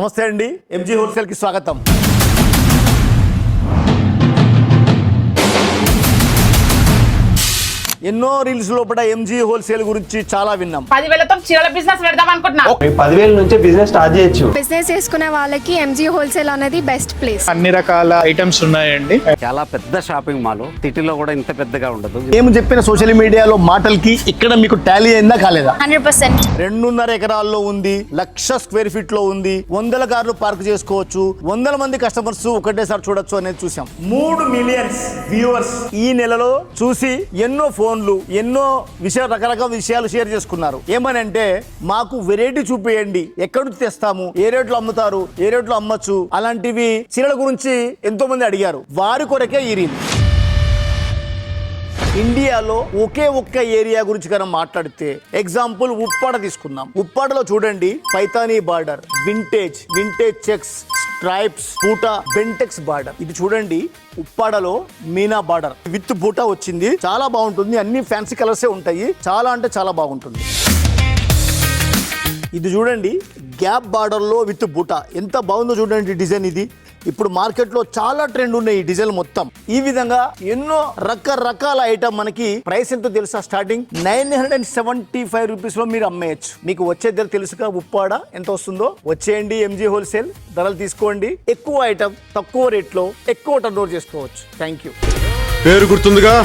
నమస్తే అండి, ఎంజీ హోల్సేల్కి స్వాగతం. ఎన్నో రీల్స్ లోపల ఎంజీ హోల్సేల్ గురించి చాలా విన్నాం. 10,000తో చీరల బిజినెస్ పెడదాం అనుకుంటున్నా. 10,000 నుంచి బిజినెస్ స్టార్ట్ చేయొచ్చు. బిజినెస్ చేసుకునే వాళ్ళకి ఎంజీ హోల్సేల్ అనేది బెస్ట్ ప్లేస్. అన్ని రకాల ఐటమ్స్ ఉన్నాయండి. చాలా పెద్ద షాపింగ్ మాల్, సిటీలో కూడా ఇంత పెద్దగా ఉండదు. మేము చెప్పిన సోషల్ మీడియాలో మాటలకి ఇక్కడ మీకు టాలీ అయిందా కాలేదా? 100%. 2.5 ఎకరాల్లో ఉంది, 1,00,000 స్క్వేర్ ఫీట్ లో ఉంది, 100 కార్లు పార్క్ చేసుకోవచ్చు, 100 మంది కస్టమర్స్ ఒకటేసారి చూడొచ్చు అనేది చూసాం. 3 మిలియన్స్ వ్యూవర్స్ ఈ నెలలో చూసి ఎన్నో ఫోన్లు, ఎన్నో రకరకాల విషయాలు షేర్ చేసుకున్నారు. ఏమనంటే మాకు వెరైటీ చూపియండి, ఎక్కడి నుంచి తెస్తాము, ఏ రేట్లో అమ్ముతారు, ఏ రేట్లో అమ్మచ్చు, అలాంటివి చీరల గురించి ఎంతో మంది అడిగారు. వారి కొరకే ఈ రీల్. ఇండియాలో ఒకే ఒక్క ఏరియా గురించి కనుక మాట్లాడితే ఎగ్జాంపుల్ ఉప్పాడ తీసుకుందాం. ఉప్పాడలో చూడండి, Paithani border, vintage checks, stripes, బూటా, బెంటెక్స్ బార్డర్. ఇది చూడండి, ఉప్పాడలో మీనా బార్డర్ విత్ బూటా వచ్చింది. చాలా బాగుంటుంది, అన్ని ఫ్యాన్సీ కలర్సే ఉంటాయి. చాలా అంటే చాలా బాగుంటుంది. ఇది చూడండి, గ్యాప్ బార్డర్ లో విత్ బూటా, ఎంత బాగుందో చూడండి డిజైన్. ఇది ఇప్పుడు మార్కెట్ లో చాలా ట్రెండ్ ఉన్నాయి ఈ డిజైన్ మొత్తం. ఈ విధంగా ఎన్నో రకరకాల ఐటమ్. మనకి ప్రైస్ ఎంతో తెలుసా? స్టార్టింగ్ 975 రూపీస్ లో మీరు అమ్మేయచ్చు. మీకు వచ్చే ధర తెలుసుగా ఉప్పాడ ఎంత వస్తుందో? వచ్చేయండి ఎంజీ హోల్సేల్, ధరలు తీసుకోండి. ఎక్కువ ఐటమ్ తక్కువ రేట్లో ఎక్కువ టర్న్ ఓవర్ చేసుకోవచ్చు. Thank you. పేరు గుర్తుందిగా?